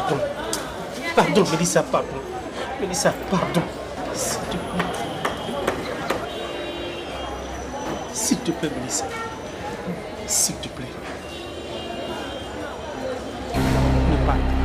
pardon. Pardon, Mélissa, pardon. Mélissa, pardon. S'il te plaît. S'il te plaît, Mélissa. S'il te plaît. Ne parle pas.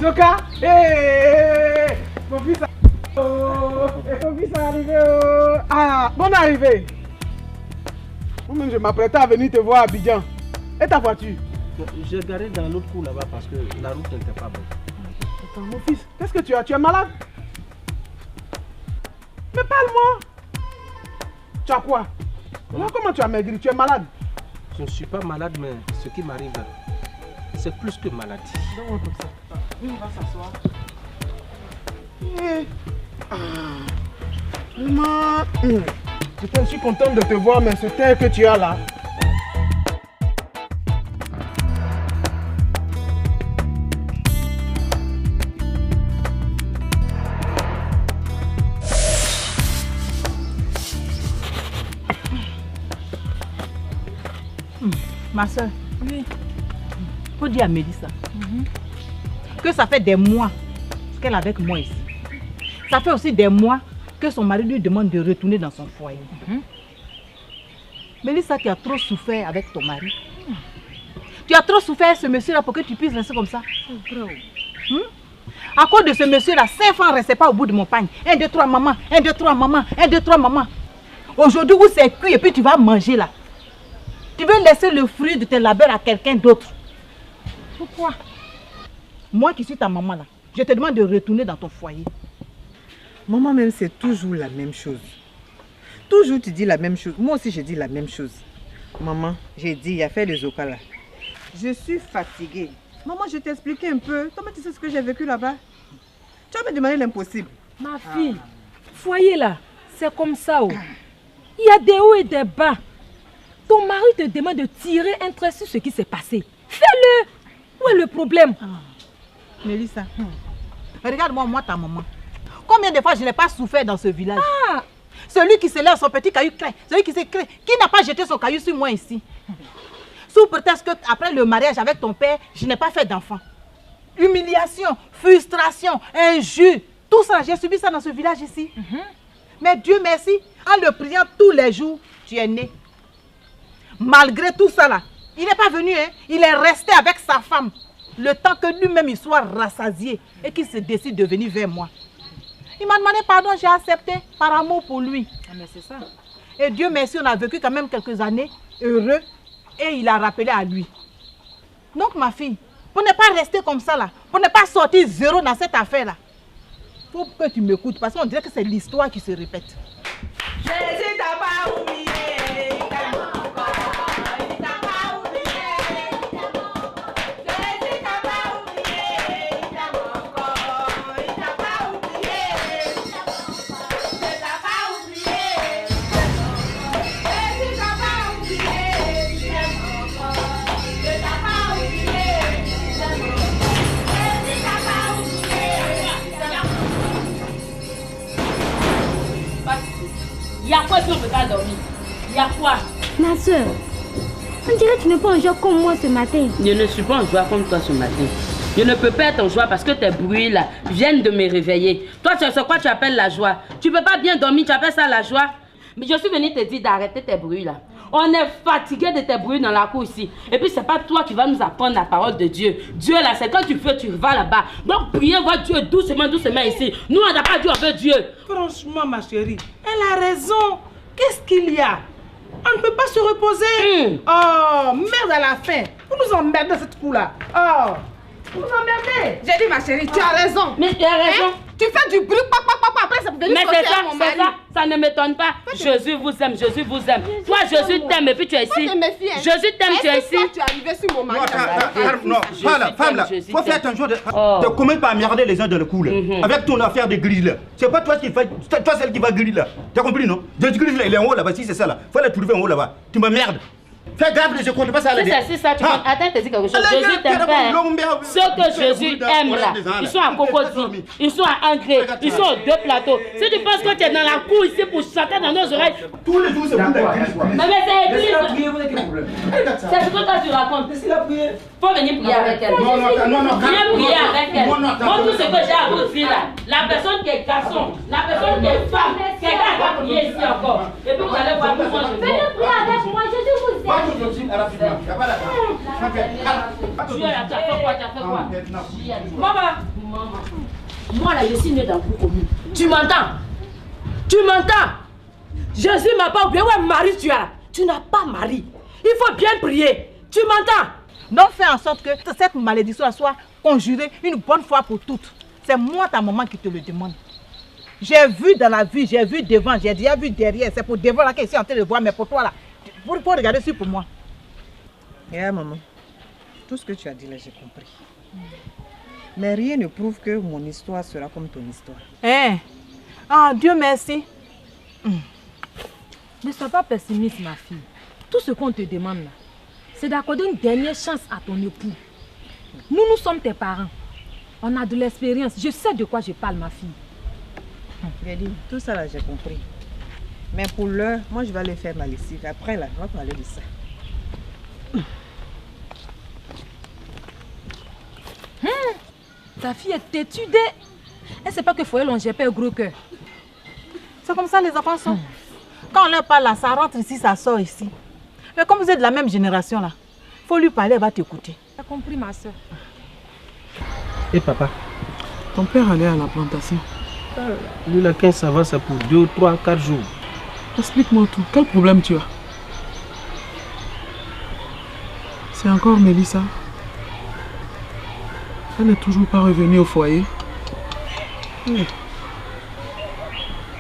Zoka, hey, mon fils est arrivé. Ah, bonne arrivée. Moi-même, je m'apprêtais à venir te voir à Abidjan. Et ta voiture? J'ai garé dans l'autre cour là-bas parce que la route n'était pas bonne. Attends, mon fils, qu'est-ce que tu as? Tu es malade? Mais parle-moi. Tu as quoi? Là, comment tu as maigri? Tu es malade? Je ne suis pas malade, mais ce qui m'arrive là, c'est plus que maladie. Donne-moi comme ça. On va s'asseoir. Vraiment, je suis contente de te voir, mais ce teint que tu as là. Ma soeur, oui. Faut dire à Mélissa que ça fait des mois qu'elle est avec moi ici. Ça fait aussi des mois que son mari lui demande de retourner dans son foyer. Mélissa, tu as trop souffert avec ton mari. Tu as trop souffert ce monsieur-là pour que tu puisses rester comme ça. À cause de ce monsieur-là, 5 francs ne restaient pas au bout de mon pagne. 1, 2, 3, maman. 1, 2, 3, maman. 1, 2, 3, maman. Aujourd'hui, où c'est cuit et puis tu vas manger là. Tu veux laisser le fruit de tes labeurs à quelqu'un d'autre. Pourquoi? Moi qui suis ta maman là, je te demande de retourner dans ton foyer. Maman même c'est toujours la même chose. Toujours tu dis la même chose. Moi aussi je dis la même chose. Maman, j'ai dit, il y a fait le Zoka là. Je suis fatiguée. Maman, je t'ai expliqué un peu. Toi, tu sais ce que j'ai vécu là-bas. Tu vas me demander l'impossible. Ma fille, foyer là, c'est comme ça. Oh. Il y a des hauts et des bas. Ton mari te demande de tirer un trait sur ce qui s'est passé. Fais-le. Où est le problème? Mélissa, regarde-moi, moi ta maman. Combien de fois je n'ai pas souffert dans ce village? Celui qui se lève son petit caillou craint. Celui qui s'est craint. Qui n'a pas jeté son caillou sur moi ici? Sous prétexte qu'après le mariage avec ton père, je n'ai pas fait d'enfant. Humiliation, frustration, injure. Tout ça, j'ai subi ça dans ce village ici. Mais Dieu merci, en le priant tous les jours, tu es né. Malgré tout ça là, il n'est pas venu, hein? Il est resté avec sa femme. Le temps que lui-même il soit rassasié et qu'il se décide de venir vers moi. Il m'a demandé pardon, j'ai accepté par amour pour lui. Ah mais c'est ça. Et Dieu merci, on a vécu quand même quelques années heureux. Et il a rappelé à lui. Donc ma fille, pour ne pas rester comme ça là, pour ne pas sortir zéro dans cette affaire là, il faut que tu m'écoutes parce qu'on dirait que c'est l'histoire qui se répète. Jésus t'a pas oublié. Il y a quoi si on ne peut pas dormir? Il y a quoi? Ma soeur, on dirait que tu n'es pas en joie comme moi ce matin. Je ne suis pas en joie comme toi ce matin. Je ne peux pas être en joie parce que tes bruits là viennent de me réveiller. Toi, c'est quoi tu appelles la joie? Tu ne peux pas bien dormir, tu appelles ça la joie? Mais je suis venue te dire d'arrêter tes bruits là. On est fatigué de tes bruits dans la cour ici. Et puis c'est pas toi qui vas nous apprendre la parole de Dieu. Dieu là, c'est quand tu veux, tu vas là-bas. Donc priez voir Dieu doucement, doucement ici. Nous on n'a pas dit on veut Dieu. Franchement ma chérie, elle a raison. Qu'est-ce qu'il y a? On ne peut pas se reposer. Oh, merde à la fin. Vous nous emmerdez dans cette cour là. Oh, vous nous emmerdez. J'ai dit ma chérie, tu as raison. Mais tu as raison. Tu fais du bruit, après ça peut venir Mais c'est ça, mon mari. ça ne m'étonne pas. Jésus vous aime, Jésus vous aime. Toi, Jésus t'aime et puis tu es ici. Jésus t'aime, tu es ici. Tu es arrivé sur mon mari. Non, femme là, faut faire attention de comment pas emmerder les gens dans le cou là. Avec ton affaire de grille là. C'est pas toi qui fais, toi celle qui va griller là. T'as compris non? Jésus Christ là, il est en haut là-bas, si c'est ça là. Faut aller trouver en haut là-bas. Tu m'emmerdes. Fais gaffe, je compte pas ça là. C'est ça, tu comptes. Attends, te dis quelque chose. Jésus t'aime pas. Ceux que Jésus aime là, ils sont à Cocody, ils sont à Angré, ils sont aux deux plateaux. Si tu penses que tu es dans la cour ici pour chanter dans nos oreilles. Tous les jours c'est vous d'église. Mais c'est église. C'est ce que toi tu racontes. Faut venir prier avec elle. Non. Viens prier avec elle. Moi tout ce que j'ai à vous dire là, la personne qui est garçon, la personne qui est femme, quelqu'un va prier ici encore. Et puis vous allez voir comment je vais. Venez prier avec moi, Jésus vous aime. Tu as fait quoi? Maman, moi là je suis née dans le commune. Tu m'entends? Tu m'entends? Jésus m'a pas oublié. Ouais, mari tu as. Tu n'as pas mari. Il faut bien prier. Tu m'entends? Donc fais en sorte que cette malédiction soit conjurée une bonne fois pour toutes. C'est moi ta maman qui te le demande. J'ai vu dans la vie, j'ai vu devant, j'ai déjà vu derrière. C'est pour devant là que je suis en train de voir, mais pour toi là, pour regarder sur pour moi. Maman, tout ce que tu as dit là, j'ai compris. Mais rien ne prouve que mon histoire sera comme ton histoire. Dieu merci. Ne sois pas pessimiste, ma fille. Tout ce qu'on te demande là, c'est d'accorder une dernière chance à ton époux. Nous sommes tes parents. On a de l'expérience. Je sais de quoi je parle, ma fille. J'ai dit, tout ça là, j'ai compris. Mais pour l'heure, moi je vais aller faire ma lessive. Après là, on va parler de ça. Ta fille est têtue. Elle ne sait pas que foyer long, j'ai pas un gros cœur. C'est comme ça les enfants sont. Quand on leur parle là, ça rentre ici, ça sort ici. Mais comme vous êtes de la même génération là, il faut lui parler, elle va t'écouter. Tu as compris, ma soeur? Et papa? Ton père allait à la plantation. Lui, le 15, ça va, c'est pour 2, 3, 4 jours. Explique-moi tout. Quel problème tu as? C'est encore Mélissa. Elle n'est toujours pas revenue au foyer.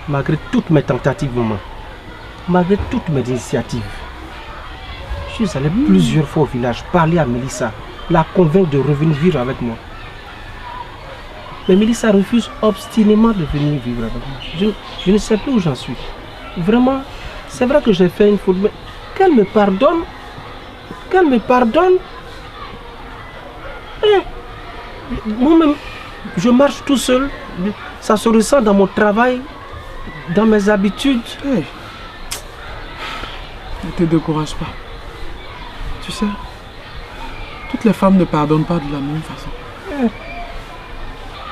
Malgré toutes mes tentatives, maman, malgré toutes mes initiatives, je suis allé plusieurs fois au village parler à Mélissa, la convaincre de revenir vivre avec moi. Mais Mélissa refuse obstinément de venir vivre avec moi. Je ne sais plus où j'en suis. Vraiment, c'est vrai que j'ai fait une faute, mais qu'elle me pardonne. Qu'elle me pardonne. Moi-même, je marche tout seul. Ça se ressent dans mon travail, dans mes habitudes. Ne te décourage pas. Tu sais, toutes les femmes ne pardonnent pas de la même façon.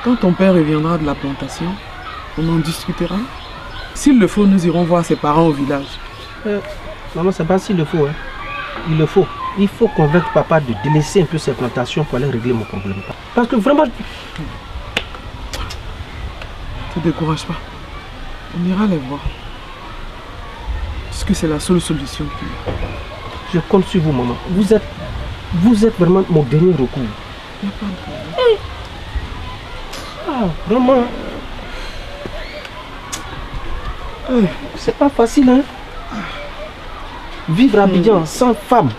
Quand ton père reviendra de la plantation, on en discutera. S'il le faut, nous irons voir ses parents au village. Maman, c'est pas s'il le faut. Hein. Il le faut. Il faut convaincre papa de délaisser un peu ses plantations pour aller régler mon problème. Parce que vraiment... Ne te décourage pas. On ira les voir. pense que c'est la seule solution. Je compte sur vous, maman. Vous êtes vraiment mon dernier recours. Il n'y a pas de problème. Ah, vraiment. C'est pas facile, hein. Vivre à Abidjan sans femme.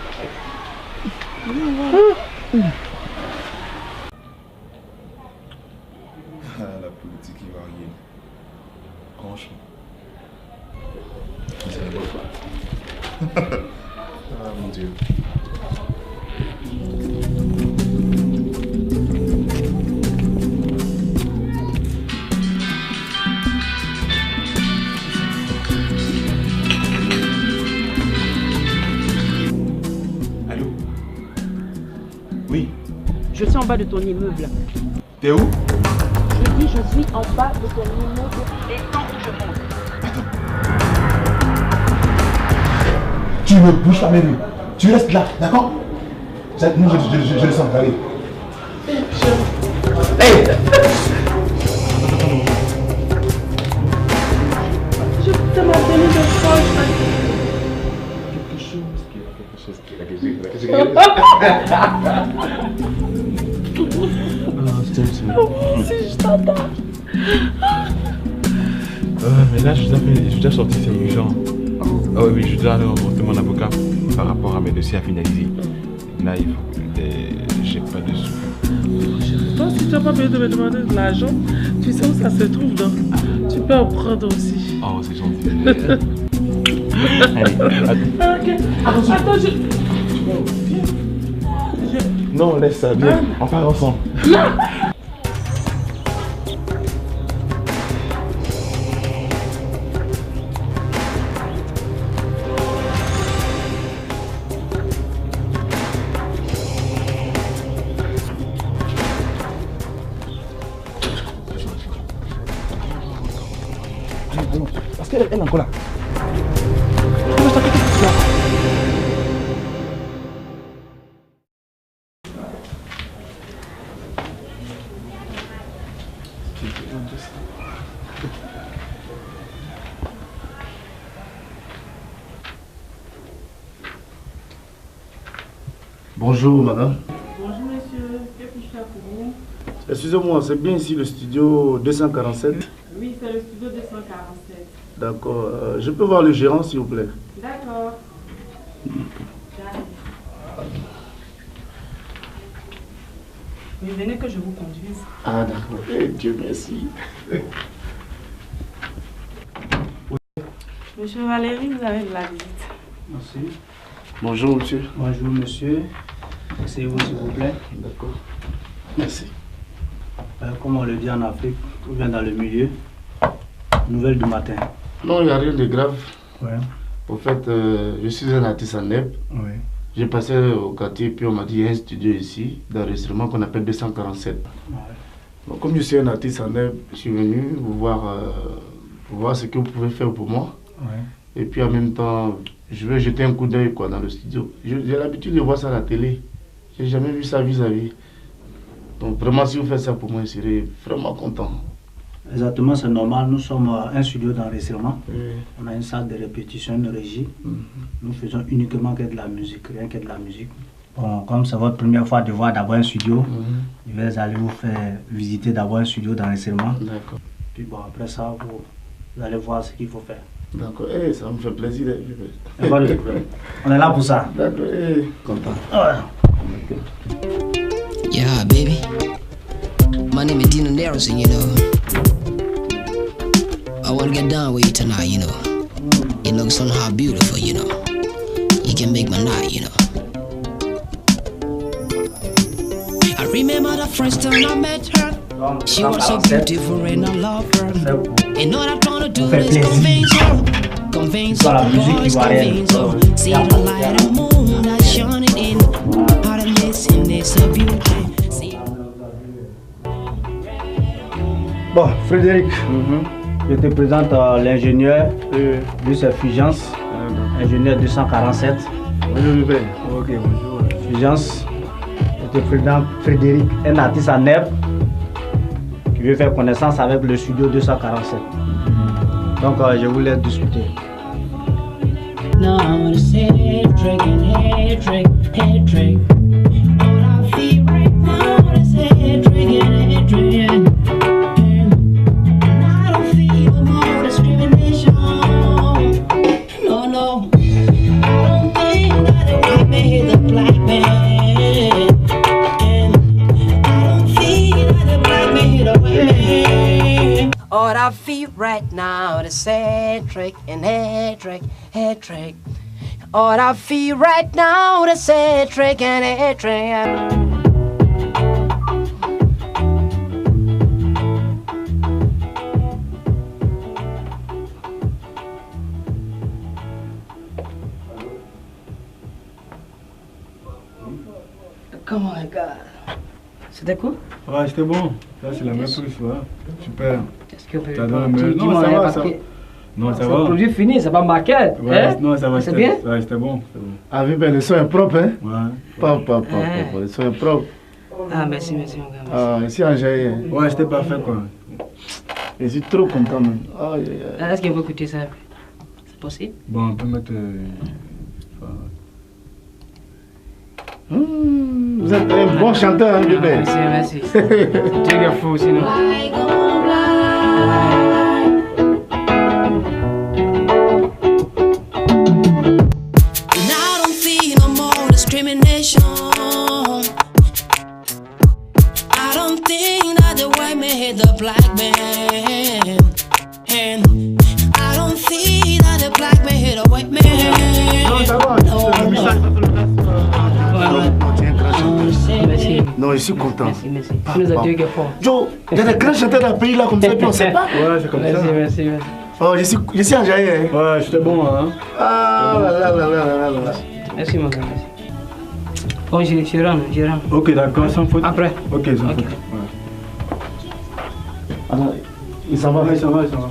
La politique ivoirienne. Franchement. Je ne sais pas. Ah mon Dieu. Allô? Oui. Je suis en bas de ton immeuble. T'es où? Je dis, je suis en bas de ton immeuble. Descends où je monte. Tu me bouges la même. Tu restes là, d'accord? Non, je le sens, allez. Hey! Je t'ai maintenu de force. Si je t'entends. Mais là, je dois sortir, c'est urgent. Ah oui, je dois aller rencontrer mon avocat par rapport à mes dossiers à finaliser. Là, il faut que j'ai pas de sous. Toi, si tu n'as pas besoin de me demander de l'argent, tu sais où ça se trouve, donc tu peux en prendre aussi. Oh, c'est gentil. Allez, Attends, non, laisse ça, viens, on part ensemble. Parce qu'elle est encore là. Bonjour madame. Bonjour monsieur, que puis-je faire pour vous? Excusez-moi, c'est bien ici le studio 247? Oui, c'est le studio 247. D'accord. Je peux voir le gérant s'il vous plaît? D'accord. Mais venez que je vous conduise. Ah d'accord. Eh, Dieu merci. Monsieur Valérie, vous avez de la visite. Merci. Bonjour monsieur. Bonjour monsieur. Asseyez-vous s'il vous plaît. D'accord. Merci. Comme on le dit en Afrique, ou bien dans le milieu, nouvelle du matin. Non, il n'y a rien de grave. Ouais. Au fait, je suis un artiste en NEB. Oui. J'ai passé au quartier, puis on m'a dit qu'il y a un studio ici, d'enregistrement qu'on appelle 247. Ouais. Donc, comme je suis un artiste en NEB, je suis venu vous voir, pour voir ce que vous pouvez faire pour moi. Ouais. Et puis en même temps, je vais jeter un coup d'œil dans le studio. J'ai l'habitude de voir ça à la télé. J'ai jamais vu ça vis-à-vis. Donc vraiment, si vous faites ça pour moi, je serai vraiment content. Exactement, c'est normal. Nous sommes un studio d'enregistrement. Oui. On a une salle de répétition, une régie. Nous faisons uniquement que de la musique, rien que de la musique. Bon, comme c'est votre première fois de voir d'abord un studio, je vais aller vous faire visiter d'abord un studio d'enregistrement. D'accord. Puis bon, après ça, vous allez voir ce qu'il faut faire. D'accord, ça me fait plaisir. On est là pour ça. D'accord, content. Ouais. Yeah, baby. My name is Dino Nelson, you know. I want to get down with you tonight, you know. You look somehow beautiful, you know. You can make my night, you know. I remember the first time I met her. She was so beautiful and I love her. And all I'm trying to do is convince her. Convince all the boys, convince her. See the light of the moon that's shining in. How to listen, it's a beauty. Bon, Frédéric, je te présente l'ingénieur, lui c'est Fulgence, ingénieur 247. Bonjour, ok, bonjour. Fulgence, je te présente Frédéric, un artiste à NEB qui veut faire connaissance avec le studio 247. Donc je vous laisse discuter. right now is head trick and head trick, head trick. All I feel right now is head trick and head trick. And I don't feel no more discrimination. No, no. I don't think that the white man is the black man. And I don't feel that the black man is the white man. All I feel right now is head trick and head trick, head trick. All I feel right now is head trick and head trick. Comment regarde? C'était cool? Ouais, c'était bon. Là, c'est la même chose, ouais. Super. Est-ce que t'as donné un peu? Non, ça va, ça va. Non, ça va. C'est le produit fini, c'est pas maquette. Ouais, hein? non, ça va. C'est bien? Ouais, c'était bon. Ah oui, ben le son est propre, hein? Ouais. Papa, le son est propre. Ah, merci, merci, mon gars. Ah, ici en Jaïe. Ouais, c'était parfait, quoi. Je suis trop content, même. Est-ce qu'il faut écouter ça? C'est possible? Bon, on peut mettre... Vous êtes un bon chanteur, hein, bébé? Merci, merci. Dieu est fou, sinon. Discrimination. I don't think that the white man hit the black man. And I don't think that the black man hit the white man. Non, je suis content. Merci, merci. Tu nous as dit que fort. Joe, il y a des grands chanteurs dans le pays là comme ça, puis on sait pas. Ouais, c'est comme ça. Merci, merci, merci. Oh, je suis en Jaïe. Ouais, j'étais bon, hein. Ah là là là là là là. Merci, mon gars, merci. Bon, je rentre. Ok, d'accord, sans faute. Après. Ok, sans faute. Ouais. Alors, il s'en va. Ouais, il s'en va, il s'en va.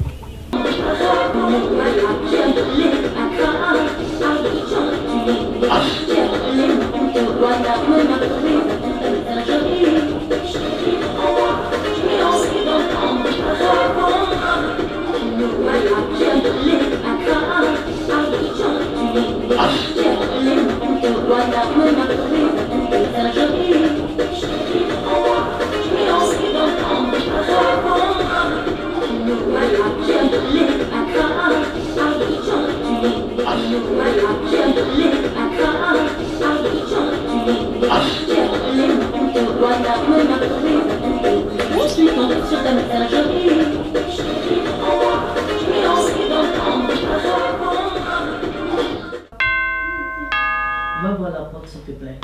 Va voir la porte, s'il te plaît.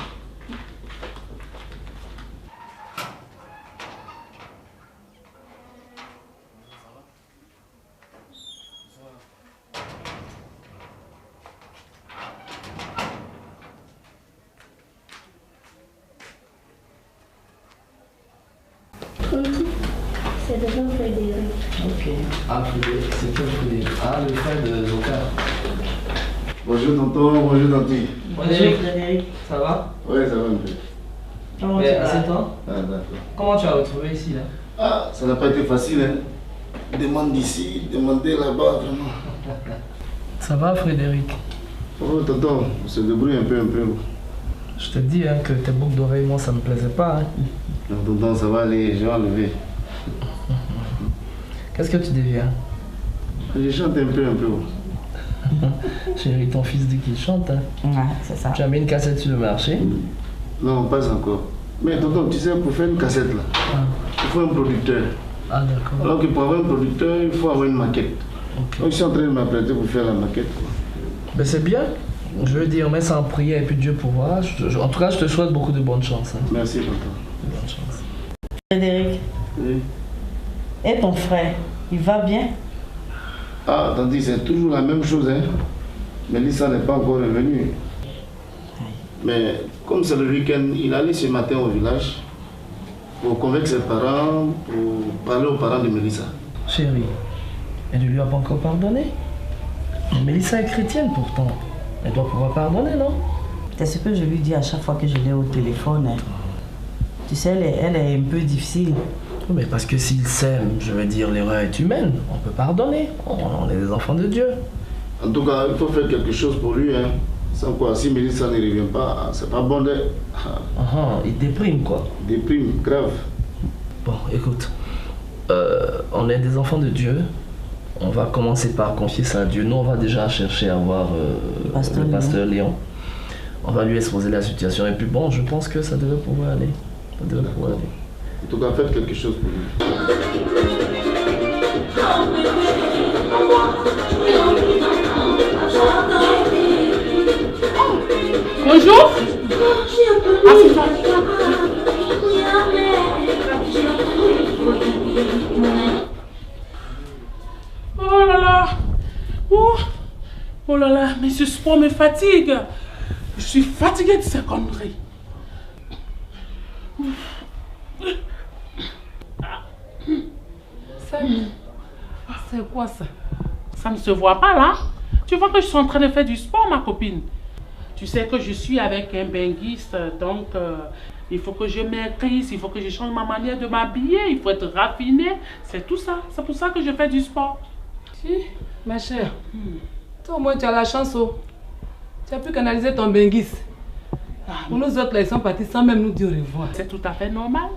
C'est devant Frédéric. Ok. Ah, c'est toi Frédéric. Ah, le frère de Zoka. Bonjour tonton, bonjour tanti. Bonjour Frédéric. Ça va? Ouais, ça va un peu. Comment tu vas? C'est toi? Ah, d'accord. Comment tu as retrouvé ici là? Ah, ça n'a pas été facile, hein. Demande d'ici, demander là-bas, vraiment. Ça va Frédéric? Oh, tonton, on se débrouille un peu. Je te dis hein, que tes boucles d'oreilles, moi ça me plaisait pas. Hein. Non, tonton, ça va aller, je vais enlever. Qu'est-ce que tu deviens? Je chante un peu. Chérie, ton fils dit qu'il chante. Hein. Ouais, c'est ça. Tu as mis une cassette sur le marché? Non, pas encore. Mais tonton, tu sais, pour faire une cassette là, il faut un producteur. Ah d'accord. Alors que pour avoir un producteur, il faut avoir une maquette. Okay. Donc je suis en train de m'apprêter pour faire la maquette. Ben c'est bien. Je veux dire, mets ça en prière et puis Dieu pourra. En tout cas, je te souhaite beaucoup de bonne chance. Hein. Merci, tonton. Bonne chance. Frédéric. Oui. Et ton frère, il va bien? Ah, tandis c'est toujours la même chose, hein. Mélissa n'est pas encore revenue. Mais comme c'est le week-end, il allait ce matin au village pour convaincre ses parents, pour parler aux parents de Mélissa. Chérie, elle ne lui a pas encore pardonné. Mais Mélissa est chrétienne pourtant. Elle doit pouvoir pardonner, non? C'est ce que je lui dis à chaque fois que je l'ai au téléphone. Hein. Tu sais, elle est un peu difficile. Mais parce que s'ils s'aiment, je veux dire, l'erreur est humaine. On peut pardonner. On est des enfants de Dieu. En tout cas, il faut faire quelque chose pour lui. Hein. Sans quoi, si Mélissa ne revient pas, c'est pas bon. Il déprime quoi. Déprime, grave. Bon, écoute, on est des enfants de Dieu. On va commencer par confier ça à Dieu. Nous, on va déjà chercher à voir le pasteur Léon. On va lui exposer la situation. Et puis bon, je pense que ça devrait pouvoir aller. Ça devrait pouvoir aller. En tout cas, faites quelque chose pour lui. Bonjour. Oh là là. Oh là là, mais ce sport me fatigue. Je suis fatiguée de ces conneries. Samy, c'est quoi ça? Ça ne se voit pas là. Tu vois que je suis en train de faire du sport, ma copine. Tu sais que je suis avec un benguiste, donc il faut que je maigrisse, il faut que je change ma manière de m'habiller, il faut être raffiné. C'est tout ça. C'est pour ça que je fais du sport. Si, ma chère, toi au moins tu as la chance. Tu as pu canaliser ton benguiste. Pour nous autres, là, ils sont partis sans même nous dire au revoir. C'est tout à fait normal.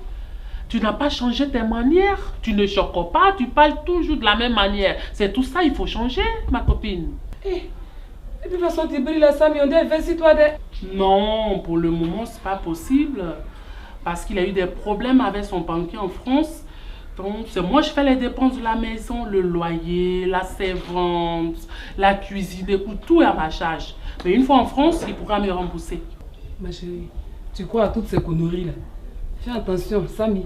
Tu n'as pas changé tes manières. Tu ne choques pas, tu parles toujours de la même manière. C'est tout ça, il faut changer, ma copine. Et puis, de toute façon, tu brilles là, Samy, on dit, investis toi de... Non, pour le moment, c'est pas possible. Parce qu'il a eu des problèmes avec son banquier en France. Donc, c'est moi, je fais les dépenses de la maison, le loyer, la servante, la cuisine, écoute, tout est à ma charge. Mais une fois en France, il pourra me rembourser. Ma chérie, tu crois à toutes ces conneries là? Fais attention, Samy.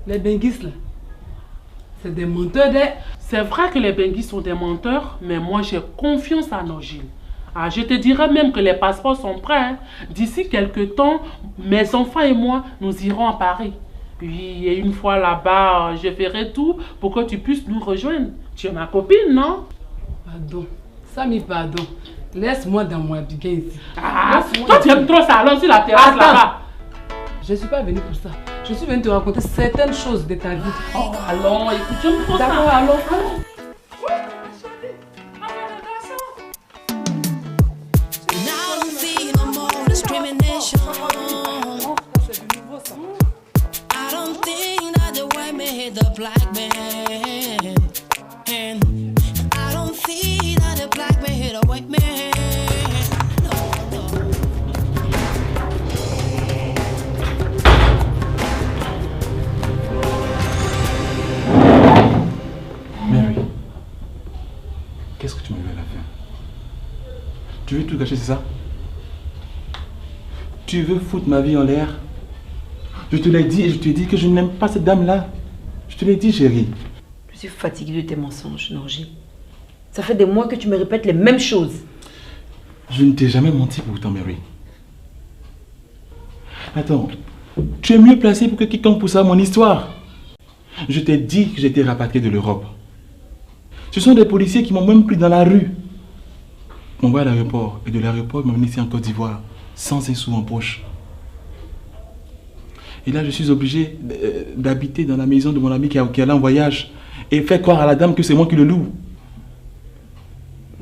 Les benguistes là, c'est des menteurs de... C'est vrai que les benguistes sont des menteurs, mais moi j'ai confiance à Nogil. Ah, je te dirais même que les passeports sont prêts. Hein. D'ici quelques temps, mes enfants et moi, nous irons à Paris. Puis, et une fois là-bas, je ferai tout pour que tu puisses nous rejoindre. Tu es ma copine, non? Pardon. Samy, pardon. Laisse-moi dans mon habillé ici. Ah, toi tu aimes trop ça, allons sur la terrasse là-bas. Je ne suis pas venue pour ça. Je suis venue te raconter certaines choses de ta vie. Oh, allons, écoute, je me pose ça. D'accord, allons. I don't think that the white man hit the black man. And I don't think that the black man hit a white man. Mary, qu'est-ce que tu me veux à la fin? Tu veux tout gâcher, c'est ça? Tu veux foutre ma vie en l'air? Je te l'ai dit et je te dis que je n'aime pas cette dame-là. Je te l'ai dit, chérie. Je suis fatiguée de tes mensonges, Norgé. Ça fait des mois que tu me répètes les mêmes choses. Je ne t'ai jamais menti pourtant, Mary. Attends, tu es mieux placé pour que quiconque pousse à mon histoire. Je t'ai dit que j'étais rapatrié de l'Europe. Ce sont des policiers qui m'ont même pris dans la rue. Ils m'ont envoyé à l'aéroport et de l'aéroport, ils m'ont amené ici en Côte d'Ivoire, sans un sou en poche. Et là, je suis obligé d'habiter dans la maison de mon ami qui est allé en voyage et faire croire à la dame que c'est moi qui le loue.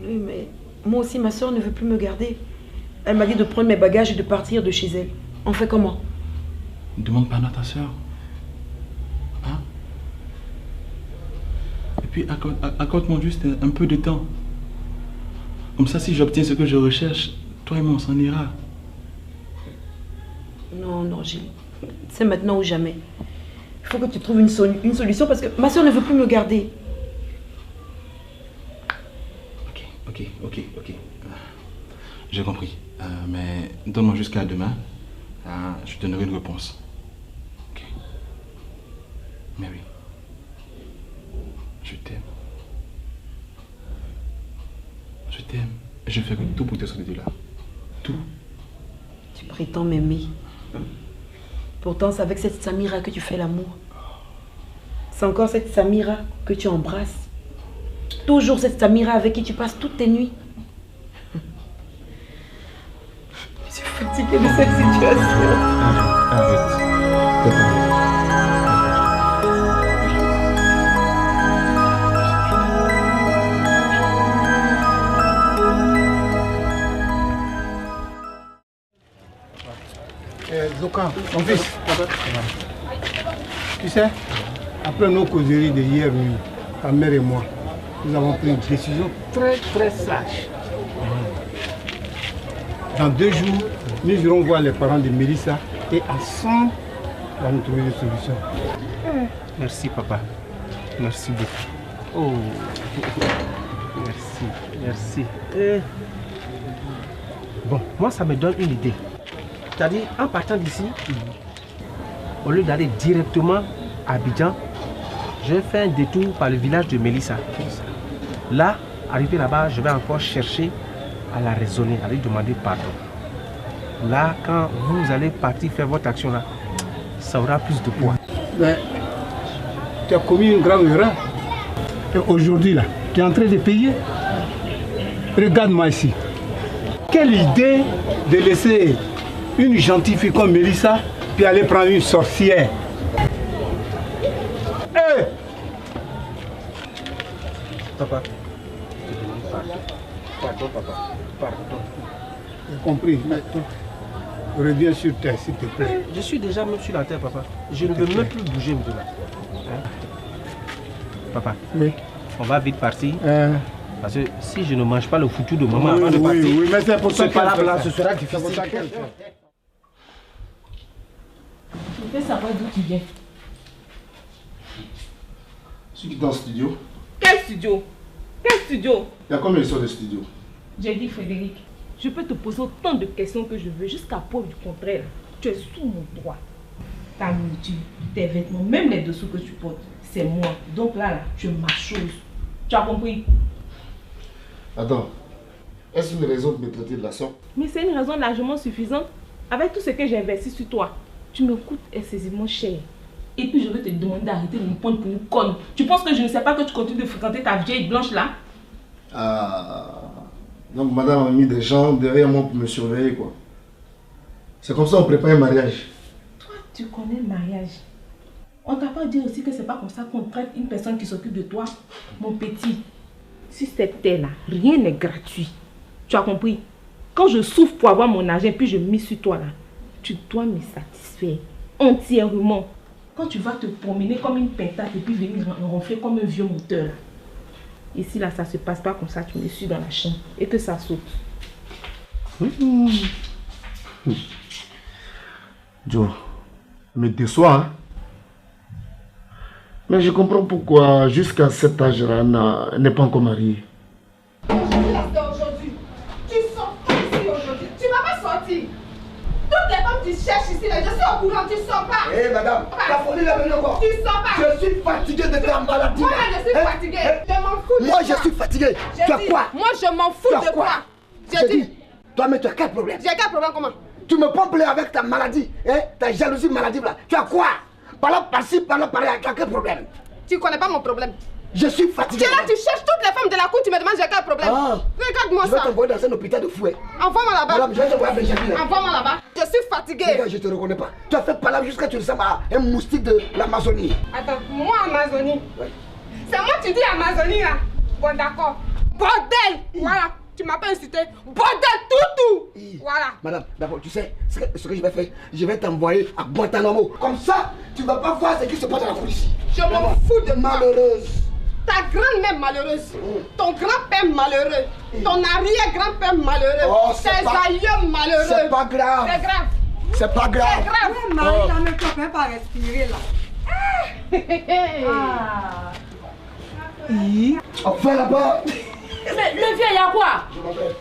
Oui, mais moi aussi, ma soeur ne veut plus me garder. Elle m'a dit de prendre mes bagages et de partir de chez elle. On fait comment? Ne demande pas à ta soeur. Hein? Et puis, accorde-moi juste un peu de temps. Comme ça, si j'obtiens ce que je recherche, toi et moi, on s'en ira. Non, non, Gilles. C'est maintenant ou jamais. Il faut que tu trouves une solution parce que ma soeur ne veut plus me garder. Ok. J'ai compris. Mais donne-moi jusqu'à demain. Je te donnerai une réponse. Ok. Mary. Je t'aime. Je t'aime. Je ferai tout pour te sortir de là. Tout. Tu prétends m'aimer. Pourtant, c'est avec cette Samira que tu fais l'amour. C'est encore cette Samira que tu embrasses. Toujours cette Samira avec qui tu passes toutes tes nuits. Je suis fatiguée de cette situation. Arrête. Zoka, mon fils. Tu sais, après nos causeries de hier nuit, ta mère et moi, nous avons pris une décision très sage. Dans 2 jours, nous irons voir les parents de Mélissa et ensemble, nous allons trouver des solutions. Merci papa. Merci beaucoup. Oh. Merci. Bon, moi ça me donne une idée. C'est-à-dire, en partant d'ici, au lieu d'aller directement à Abidjan, je fais un détour par le village de Mélissa. Là, arrivé là-bas, je vais encore chercher à la raisonner, à lui demander pardon. Là, quand vous allez partir faire votre action là, ça aura plus de poids. Mais tu as commis une grave erreur. Et aujourd'hui là, tu es en train de payer. Regarde-moi ici. Quelle idée de laisser une gentille fille comme Mélissa puis aller prendre une sorcière. Hey! Papa, je te demande pardon. Pardon, papa. Pardon. J'ai compris. Maintenant, reviens sur terre, s'il te plaît. Je suis déjà même sur la terre, papa. Je ne veux même plus bouger de là. Hein? Papa, oui. On va vite partir. Parce que si je ne mange pas le foutu de maman avant de partir, oui, mais c'est pour ça que ce sera difficile. Je veux savoir d'où tu viens. Celui qui est dans le studio. Quel studio? Quel studio? Il y a combien de sortes de studios? J'ai dit Frédéric, je peux te poser autant de questions que je veux, jusqu'à preuve du contraire. Tu es sous mon droit. Ta nourriture, tes vêtements, même les dessous que tu portes, c'est moi. Donc là, tu es ma chose. Tu as compris? Attends, est-ce une raison de me traiter de la sorte? Mais c'est une raison largement suffisante. Avec tout ce que j'ai investi sur toi, tu me coûtes excessivement cher. Et puis je vais te demander d'arrêter de me prendre pour une conne. Tu penses que je ne sais pas que tu continues de fréquenter ta vieille blanche là? Ah, donc madame a mis des gens derrière moi pour me surveiller quoi. C'est comme ça qu'on prépare un mariage. Toi, tu connais le mariage. On t'a pas dit aussi que c'est pas comme ça qu'on traite une personne qui s'occupe de toi, mon petit. Si c'était là, rien n'est gratuit. Tu as compris? Quand je souffre pour avoir mon argent puis je mise sur toi là, tu dois me satisfaire entièrement. Quand tu vas te promener comme une pintade et puis venir ronfler comme un vieux moteur là. Ici là, ça se passe pas comme ça, tu me suis dans la chambre et que ça saute. Joe, me déçois hein? Mais je comprends pourquoi jusqu'à cet âge-là, elle n'est pas encore mariée. Aujourd'hui, tu sors pas ici aujourd'hui. Tu vas pas sortir. Toutes les femmes qui cherchent ici, je suis au courant, tu sors pas. Hé madame, ta folie là maintenant quoi? Tu sors pas. Je suis fatigué de ta maladie. Moi je suis fatigué. Je m'en fous de moi toi. Je suis fatigué. Tu as quoi? Moi je m'en fous de toi. J'ai dit. Toi mais tu as quel problème? J'ai quel problème comment? Tu me pompes avec ta maladie, hein? Ta jalousie maladive là. Tu as quoi? Par là, par-ci, par là, par-là, tu as quel problème? Tu connais pas mon problème. Je suis fatigué. Tu es là, tu cherches toutes les femmes de la cour, tu me demandes j'ai quel problème. Regarde-moi ça. Je vais t'envoyer dans un hôpital de fouet. Envoie-moi là-bas. Madame, je vais t'envoyer à Benjamin. Envoie-moi là-bas. Je suis fatiguée. Regarde, je te reconnais pas. Tu as fait par là jusqu'à tu ressembles à un moustique de l'Amazonie. Attends, moi Amazonie. Ouais. C'est moi tu dis Amazonie là. Bon d'accord. Bordel. Voilà. Tu m'as pas incité. Bordel tout. Voilà. Madame, d'abord, tu sais ce que je vais faire? Je vais t'envoyer à Guantanamo. Comme ça, tu ne vas pas voir ce qui se passe dans la cour ici. Je m'en fous de malheureuse. Ta grand-mère malheureuse. Ton grand-père malheureux. Ton arrière-grand-père malheureux. Tes aïeux malheureux. C'est pas grave. C'est grave. C'est pas grave. C'est grave. Marie, là, mais tu ne peux pas respirer là. On fait là-bas. Mais le vieux, il y a quoi? Je m'appelle.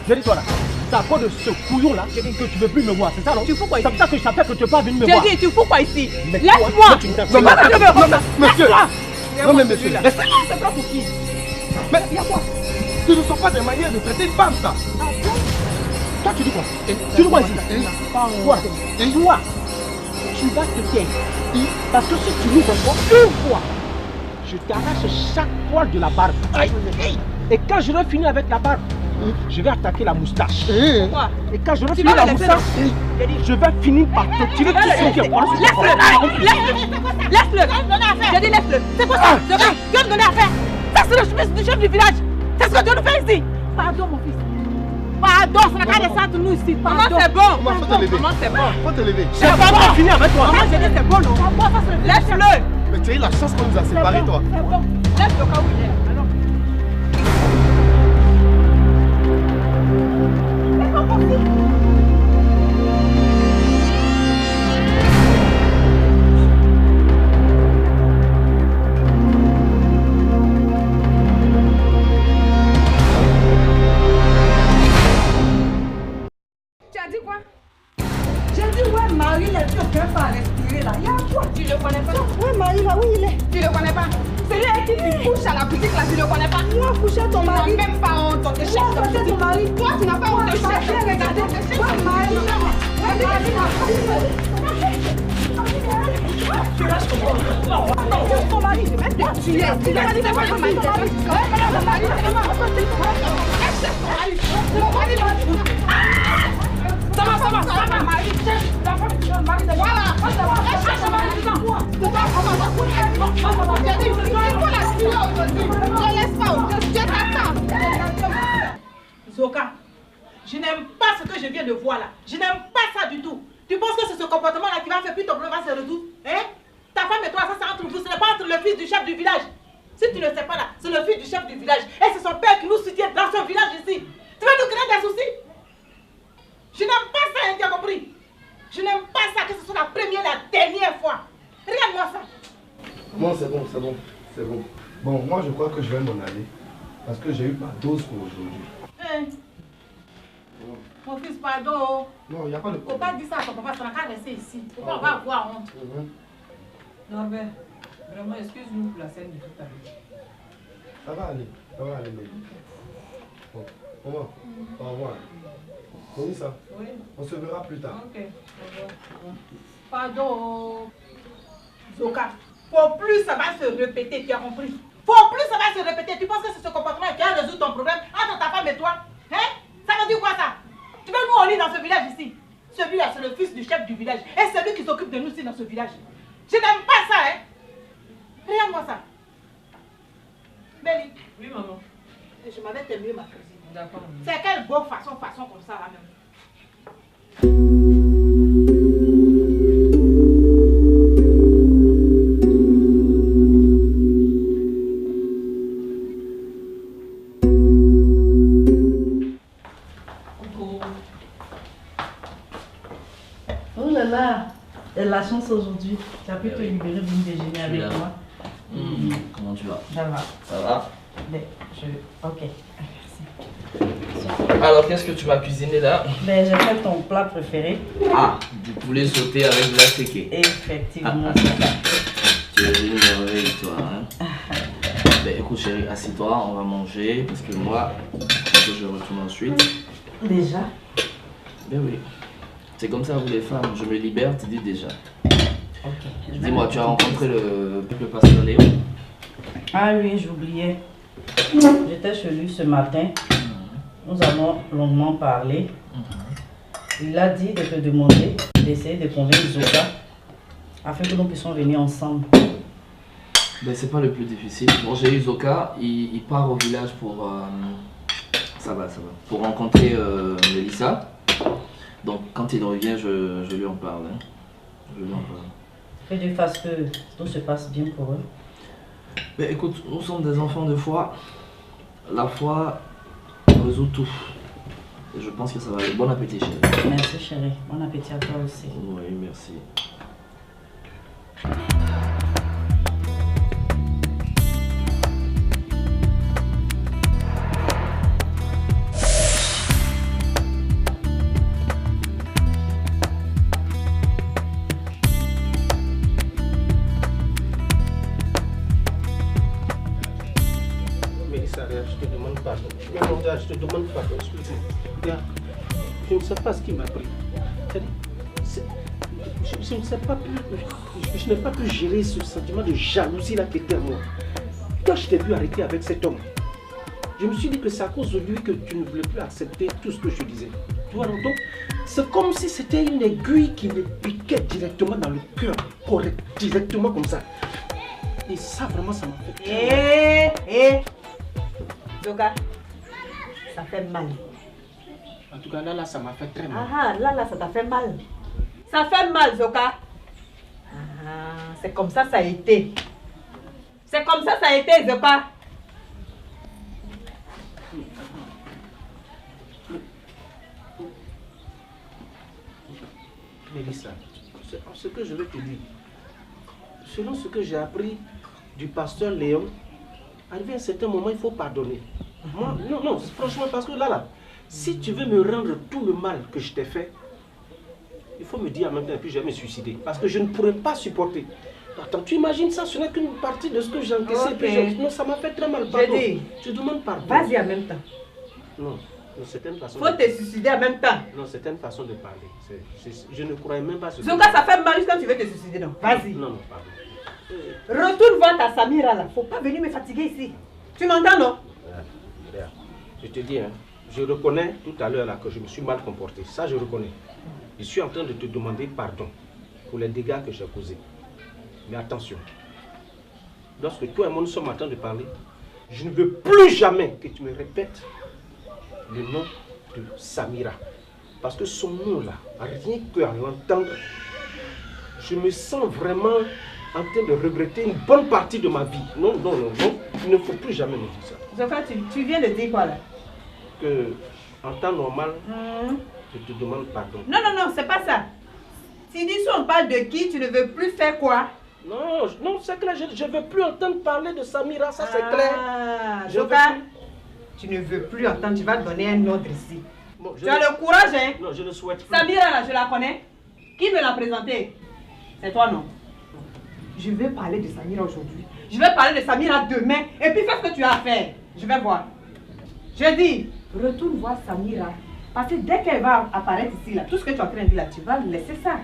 J'ai dit toi là, c'est à cause de ce couillon là que tu veux plus me voir, c'est ça non? Tu fous quoi ici? C'est ça que je t'appelle que tu n'es pas venu me voir. J'ai dit, tu fous quoi ici? Laisse-moi! Monsieur! Non mais monsieur, laisse-moi! C'est pas pour qui? Mais il y a quoi? Ce ne sont pas des manières de traiter une femme ça! Toi, tu dis quoi? Tu dis quoi ici? Toi, tu vas te taire. Parce que si tu l'ouvres encore une fois, je t'arrache chaque poil de la barbe. Et quand je vais finir avec la barbe, je vais attaquer la moustache. Et quand je vais finir la moustache, je vais finir par te tirer tout ce qui est poil. Laisse-le. J'ai dit laisse-le. C'est quoi ça? Tu vas me donner à faire. Ça, c'est le fils du chef du village. C'est ce que tu nous fais ici. Pardon, mon fils. Pardon, ça n'a qu'à descendre nous ici. Maman, c'est bon. Maman, faut te lever. Maman, c'est bon. Faut te lever. J'ai pas encore fini avec toi. Maman, j'ai dit c'est bon, non? Laisse-le. Mais tu as eu la chance qu'on nous a séparés, toi. C'est bon. Laisse-le cas où il est. Alors. C'est pas possible. Marie, il est plus qu'un pas à respirer là. Il y a quoi? Tu le connais pas? Oui, Marie, là, où il est? Tu le connais pas? Celui qui couche à la boutique là, tu le connais pas? Moi, coucher ton mari. Tu n'as même pas honte, on te cherche. Ton mari. Toi, tu n'as pas honte de chercher. Regardez, Marie. Tu lâches ton mari, je vais te tuer. Tu vas dire quoi ton mari? Ça va, Marie. Voilà. Zoka, je n'aime pas ce que je viens de voir là. Je n'aime pas ça du tout. Tu penses que c'est ce comportement-là qui va faire plus ton problème va se résoudre? Hein? Ta femme et toi, ça c'est entre vous, ce n'est pas entre le fils du chef du village. Si tu ne sais pas là, c'est le fils du chef du village. Et c'est son père qui nous soutient dans son village ici. Tu vas nous créer des soucis? Je n'aime pas ça, hein, tu as compris? Je n'aime pas ça, que ce soit la première et la dernière fois. Regarde-moi ça. Bon, c'est bon. Bon, moi je crois que je vais m'en aller. Parce que j'ai eu ma dose pour aujourd'hui. Hein? Mon fils, pardon. Non, il n'y a pas de problème. Faut pas dire ça à ton papa, ça n'a qu'à rester ici. Faut pas avoir honte. Norbert, vraiment, excuse-nous pour la scène de tout à l'heure. Ça va aller, mais... Bon, maman, au revoir. On dit ça? Oui. On se verra plus tard. Ok, au revoir. Pardon. Zoka, pour plus ça va se répéter, tu as compris? Pour plus ça va se répéter, tu penses que c'est ce comportement qui a résolu ton problème entre ta femme et toi? Hein? Ça veut dire quoi ça? Tu veux nous enlever dans ce village ici? Celui-là, c'est le fils du chef du village. Et c'est lui qui s'occupe de nous ici dans ce village. Je n'aime pas ça, hein? Regarde-moi ça. Béli. Oui, maman. Je m'avais terminé ma cuisine. D'accord. C'est quelle bonne façon comme ça là même. Oh là là, t'as la chance aujourd'hui. Tu as pu te libérer d'une déjeuner avec moi. Comment tu vas? Ça va. Ça va? Ok. Alors, qu'est-ce que tu m'as cuisiné là? Ben, j'ai fait ton plat préféré. Ah, du poulet sauté avec de la séquée. Effectivement, c'est ça. Tu es une merveille, toi. Hein? Ben, écoute, chérie, assis-toi, on va manger. Parce que moi, je retourne ensuite. Déjà? Ben oui. C'est comme ça, vous les femmes. Je me libère, tu dis déjà. Ok. Dis-moi, tu as rencontré le pasteur Léo? Ah oui, j'oubliais. J'étais chez lui ce matin. Nous avons longuement parlé. Il a dit de te demander d'essayer de convaincre Zoka afin que nous puissions venir ensemble. Ben, c'est pas le plus difficile. Bon, j'ai eu Zoka, il part au village pour... ça va. Pour rencontrer Mélissa. Donc, quand il revient, je lui en parle. Hein. Je lui en parle. Que Dieu fasse que tout se passe bien pour eux. Ben, écoute, nous sommes des enfants de foi. La foi résout tout. Et je pense que ça va aller. Bon appétit, chérie. Merci, chérie. Bon appétit à toi aussi. Oui, merci. Je te demande pardon. Je te demande pardon, explique-moi. Je ne sais pas ce qui m'a pris. Je ne sais pas plus. Je n'ai pas pu gérer ce sentiment de jalousie là qui était en moi. Quand je t'ai vu arrêter avec cet homme, je me suis dit que c'est à cause de lui que tu ne voulais plus accepter tout ce que je disais. Tu vois, donc c'est comme si c'était une aiguille qui me piquait directement dans le cœur, correct, directement comme ça. Et ça, vraiment, ça m'a fait... Zoka, ça fait mal. En tout cas, là, ça m'a fait très mal. Ah, là, ça t'a fait mal. Ça fait mal, Zoka. Ah, c'est comme ça a été. C'est comme ça a été, Zoka. Mélissa, ce que je veux te dire, selon ce que j'ai appris du pasteur Léon, arrivé à un certain moment, il faut pardonner. Moi, non, franchement, parce que là, si tu veux me rendre tout le mal que je t'ai fait, il faut me dire en même temps, et puis je vais me suicider. Parce que je ne pourrais pas supporter. Attends, tu imagines ça, ce n'est qu'une partie de ce que j'ai encaissé. Okay. Non, ça m'a fait très mal. Pardon. Je demande pardon. Vas-y en même temps. Non, c'est une façon. Faut te suicider en même temps. Non, c'est une façon de parler. Je ne croyais même pas ce que... Zoka, ça fait mal juste quand tu veux te suicider, non? Vas-y. Non, pardon. Retourne voir ta Samira là. Faut pas venir me fatiguer ici. Tu m'entends, non? Regarde, je te dis, hein, je reconnais tout à l'heure là que je me suis mal comporté. Ça, je reconnais. Je suis en train de te demander pardon pour les dégâts que j'ai causés. Mais attention, lorsque toi et moi nous sommes en train de parler, je ne veux plus jamais que tu me répètes le nom de Samira. Parce que son nom là, rien qu'à l'entendre, je me sens vraiment en train de regretter une bonne partie de ma vie. Non, il ne faut plus jamais me dire ça. Zoka, tu viens de dire quoi là? Que en temps normal, je te demande pardon. Non, c'est pas ça. Si on parle de qui, tu ne veux plus faire quoi? Non, c'est clair, je ne veux plus entendre parler de Samira, ça c'est clair. Zoka, tu ne veux plus entendre, tu vas donner un ordre ici. Bon, tu as le courage, hein? Non, je ne souhaite plus. Samira là, je la connais. Qui me l'a présentée? C'est toi, non? Je vais parler de Samira aujourd'hui. Je vais parler de Samira demain. Et puis fais ce que tu as à faire. Je vais voir. Je dis, retourne voir Samira. Parce que dès qu'elle va apparaître ici, là, tout ce que tu es en train de dire là, tu vas laisser ça.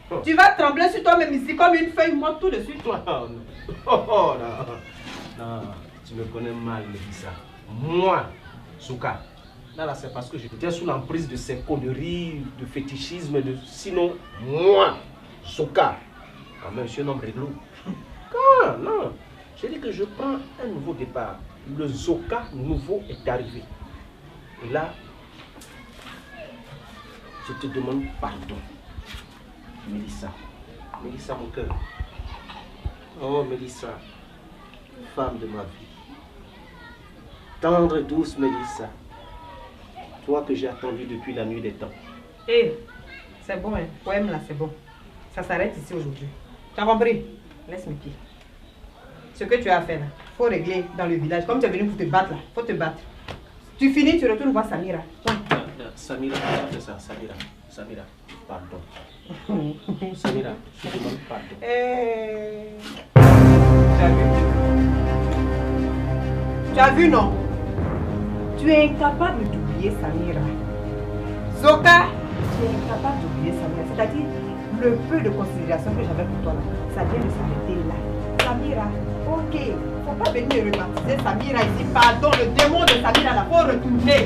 Oh. Tu vas trembler sur toi-même ici comme une feuille morte tout de suite. Non, tu me connais mal, Mélissa. Moi, Souka, là, c'est parce que j'étais sous l'emprise de ces conneries, de fétichisme, sinon, moi, Souka, quand même, je suis un homme réglo. Non, j'ai dit que je prends un nouveau départ. Le Zoka nouveau est arrivé. Et là, je te demande pardon. Mélissa, mon cœur. Oh, Mélissa, femme de ma vie. Tendre et douce Mélissa. Toi que j'ai attendu depuis la nuit des temps. C'est bon, hein. Poème là, c'est bon. Ça s'arrête ici aujourd'hui. Tu as compris? Laisse mes pieds. Ce que tu as fait là, faut régler dans le village. Comme tu es venu pour te battre là, faut te battre. Tu finis, tu retournes voir Samira. Samira, tu as fait ça, Samira, pardon. Samira, je te demande pardon. Tu as vu, non? Tu es incapable d'oublier Samira. Zoka, tu es incapable d'oublier Samira. C'est-à-dire, le peu de considération que j'avais pour toi là, ça vient de s'arrêter là. Samira, ok, faut pas venir rebaptiser Samira ici. Pardon, le démon de Samira là, faut retourner.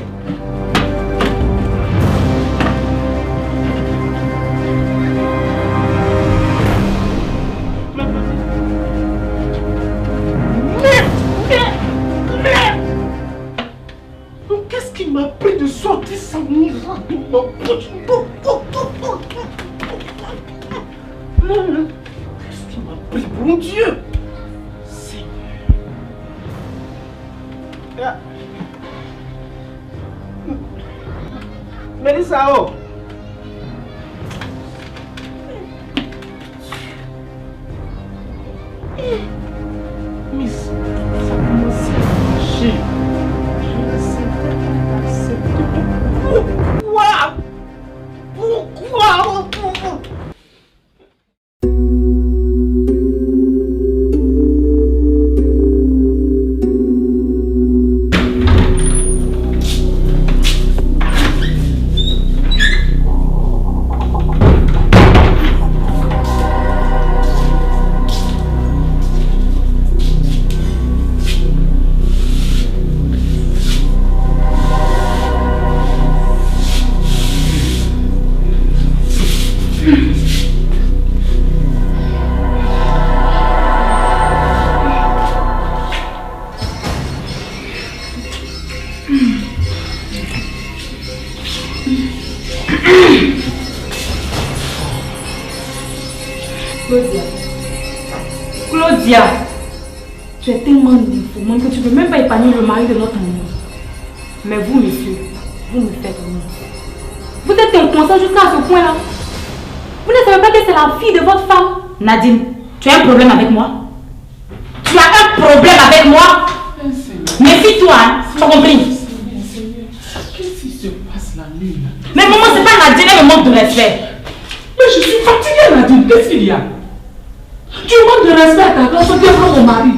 Qu'est-ce qui m'a pris de sortir Samira de ma bouche? Qu'est-ce qui m'a pris, bon Dieu? Mélissa, oh! Mais ça commençait à marcher. Je ne sais pas accepter. Pourquoi? Claudia. Claudia. Tu es tellement nymphomane que tu ne peux même pas épargner le mari de notre amour. Mais vous, messieurs, vous me faites honte. Vous êtes inconscient jusqu'à ce point-là. Vous ne savez pas que c'est la fille de votre femme. Nadine, tu as un problème avec moi? Tu as un problème avec moi? Méfie-toi, hein? Tu as compris? Qu'est-ce qui se passe la nuit là? Mais maman, c'est pas Nadine, elle me manque de respect. Mais je suis fatiguée, Nadine. Qu'est-ce qu'il y a? Tu manques de respect à ta grande soeur, mon mari.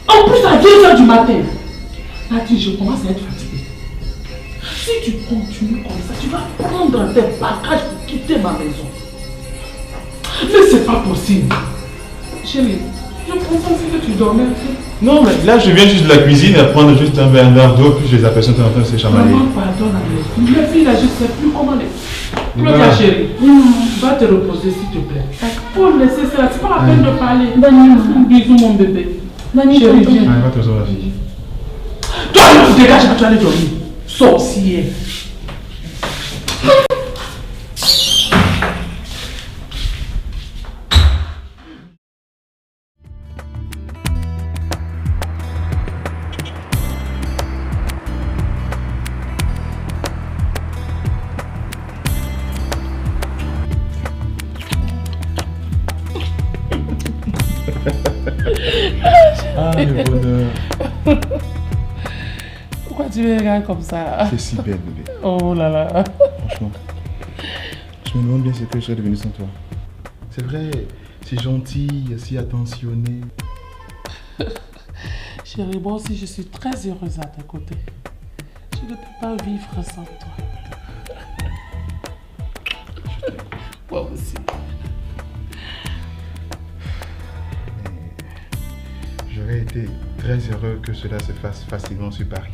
En plus, à 2h du matin. Nadine, je commence à être fatiguée. Si tu continues comme ça, tu vas prendre tes bagages pour quitter ma maison. Mais c'est pas possible. Chérie, je pensais que tu dormais. Non, mais là, je viens juste de la cuisine à prendre juste un verre d'eau, puis je les aperçois en train de se chamailler. Maman, pardonne, mes filles là, je ne sais plus comment les... Claudia, chérie, va te reposer s'il te plaît. Pour laisser ça, c'est pas la peine de parler. Un bisou, mon bébé. Chérie, viens. Va te la fille. Toi, tu dégages, tu vas aller dormir. Sorcière. Ah, le bonheur. Pourquoi tu me regardes comme ça? C'est si belle, bébé. Oh là là. Franchement, je me demande bien ce que je serais devenu sans toi. C'est vrai, si gentil, si attentionné. Chérie, moi aussi, je suis très heureuse à tes côtés. Je ne peux pas vivre sans toi. Moi aussi. J'aurais été très heureux que cela se fasse facilement sur Paris.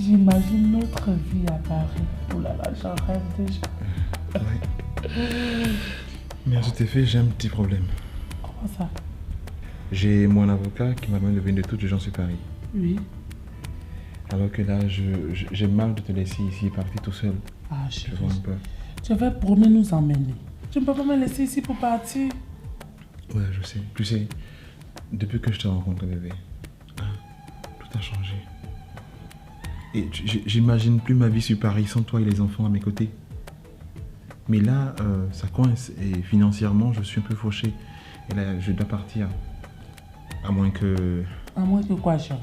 J'imagine notre vie à Paris. Oh là là, j'en rêve déjà. Ouais. Mais à cet effet, j'ai un petit problème. Comment ça? J'ai mon avocat qui m'a demandé de venir de toutes les gens sur Paris. Oui. Alors que là, j'ai mal de te laisser ici, partir tout seul. Ah, chérie. Je vois un peu. Tu avais promis nous emmener. Tu ne peux pas me laisser ici pour partir. Ouais, je sais. Tu sais, depuis que je t'ai rencontré, bébé, tout a changé. Et j'imagine plus ma vie sur Paris sans toi et les enfants à mes côtés. Mais là, ça coince et financièrement, je suis un peu fauché. Et là, je dois partir. À moins que... À moins que quoi, chérie?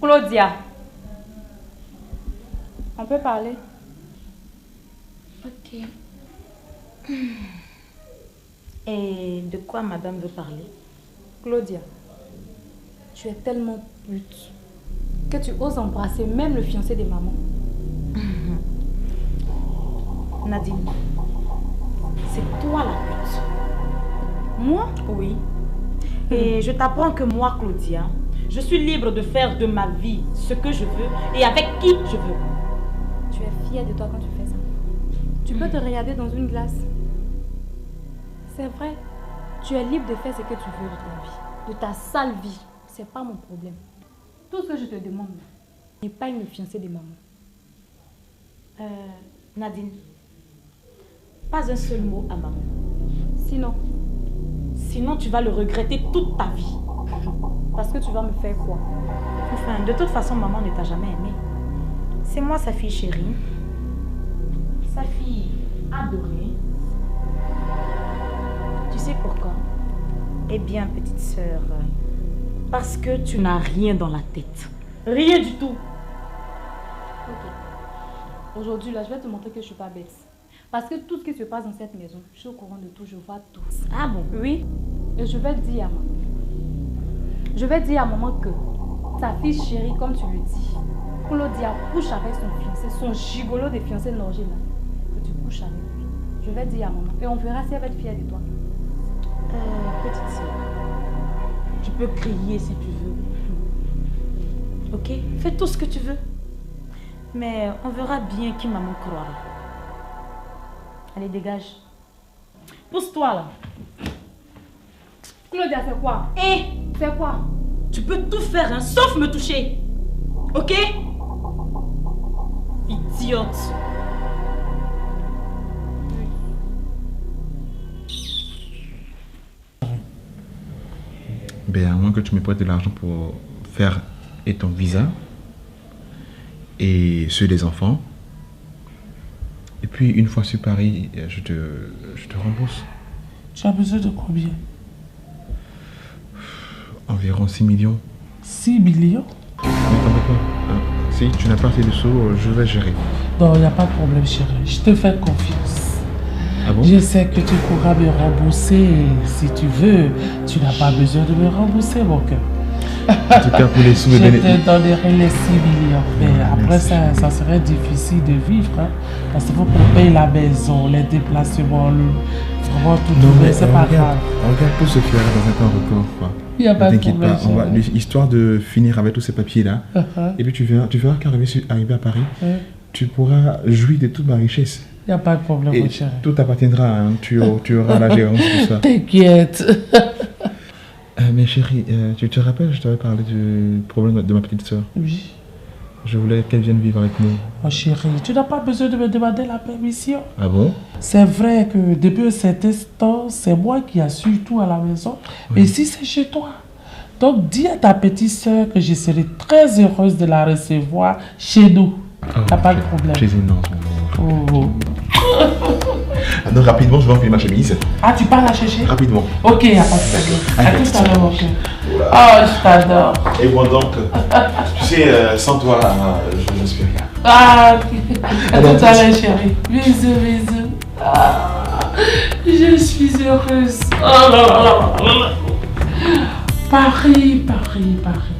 Claudia, on peut parler? Ok. Et de quoi madame veut parler? Claudia, tu es tellement pute que tu oses embrasser même le fiancé des mamans. Nadine, c'est toi la pute. Moi? Oui. Et je t'apprends que moi, Claudia, je suis libre de faire de ma vie ce que je veux et avec qui je veux. Tu es fière de toi quand tu fais ça. Tu peux te regarder dans une glace. C'est vrai. Tu es libre de faire ce que tu veux de ton vie. De ta sale vie. C'est pas mon problème. Tout ce que je te demande n'est pas une fiancée de maman. Nadine, pas un seul mot à maman. Sinon tu vas le regretter toute ta vie. Parce que tu vas me faire quoi? Enfin, de toute façon, maman ne t'a jamais aimée. C'est moi sa fille chérie. Sa fille adorée. Tu sais pourquoi? Eh bien, petite sœur, parce que tu n'as rien dans la tête. Rien du tout. Ok. Aujourd'hui, là, je vais te montrer que je ne suis pas bête. Parce que tout ce qui se passe dans cette maison, je suis au courant de tout, je vois tout. Ah bon? Oui. Et je vais dire à maman. Je vais dire à maman que ta fille chérie, comme tu le dis, Claudia couche avec son fiancé, son gigolo de fiancé Norgé là. Que tu couches avec lui. Je vais dire à maman. Et on verra si elle va être fière de toi. Petite soeur, tu peux crier si tu veux. Ok? Fais tout ce que tu veux. Mais on verra bien qui maman croira. Allez, dégage. Pousse-toi là. Claudia, c'est quoi? C'est quoi? Tu peux tout faire, hein, sauf me toucher. Ok? Idiote. Ben, à moins que tu me prêtes de l'argent pour faire et ton visa et ceux des enfants. Et puis, une fois sur Paris, je te rembourse. Tu as besoin de combien? Environ 6 millions. 6 millions? Mais t'en veux pas. Si tu n'as pas assez de sous, je vais gérer. Non, il n'y a pas de problème, chérie. Je te fais confiance. Ah bon? Je sais que tu pourras me rembourser. Si tu veux, tu n'as pas besoin de me rembourser, mon cœur. En tout cas, pour les sous, je te donnerai les 6 millions. Mais après, ça serait difficile de vivre. Hein, parce qu'il faut qu'on paye la maison, les déplacements, vraiment tout. Non, mais c'est pas grave. Regarde, tout se fera dans un temps record. Il n'y a pas de problème. Ne t'inquiète pas. Histoire de finir avec tous ces papiers-là. Et puis tu verras qu'arrivé à Paris, tu pourras jouir de toute ma richesse. Il n'y a pas de problème, et mon chéri. Tout t'appartiendra, hein. Tu auras la gérance de tout ça. T'inquiète. Mais chérie, tu te rappelles, je t'avais parlé du problème de ma petite soeur. Oui. Je voulais qu'elle vienne vivre avec nous. Oh chérie, tu n'as pas besoin de me demander la permission. Ah bon? C'est vrai que depuis cet instant, c'est moi qui assure tout à la maison. Oui. Et si c'est chez toi, donc dis à ta petite soeur que je serai très heureuse de la recevoir chez nous. Oh, t'as pas de problème. Chez énorme. Oh. Alors rapidement, je vais enfiler ma chemise. Ah, tu pars la chercher? Rapidement. Ok, il n'y a pas de problème. À tout à l'heure, mon cœur. Oh, je t'adore. Et moi donc, tu sais, sans toi, je ne suis rien. Ah, à tout à l'heure, chérie. Bisous, bisous. Ah, je suis heureuse. Oh là là là là. Paris, Paris, Paris.